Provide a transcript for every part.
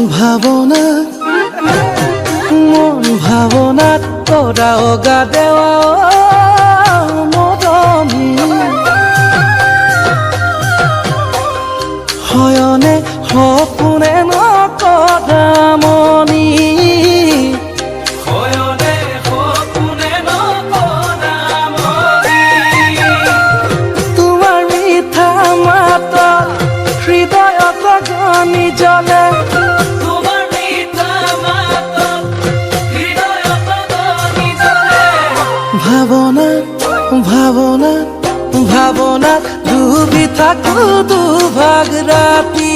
ভাবনা মন ভাবনাত তোরা অগা দেওয়া মরমী হয়নে সপোনে নকদামনি তোমার মিঠা মাত হৃদয়ত গনি জ্বলে ভাবনাত ভাবনাত ভাবনাত ডুবি থাকো দুভাগ রাতি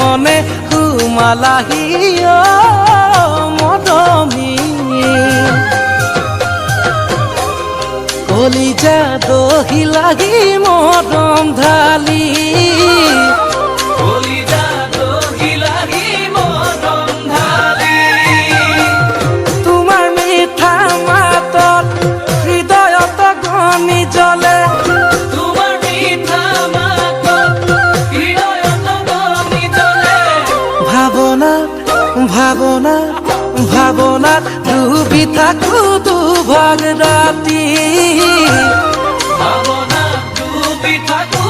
মনে হুমালাহি মদমি কলিজা দহি লাগি মদম ঢালি তোমার মিঠা মাতত হৃদয়ত গনি জ্বলে ভাবনাত ভাবনাত ডুবি থাকো দুভাগ রাতি ডুবি থাকো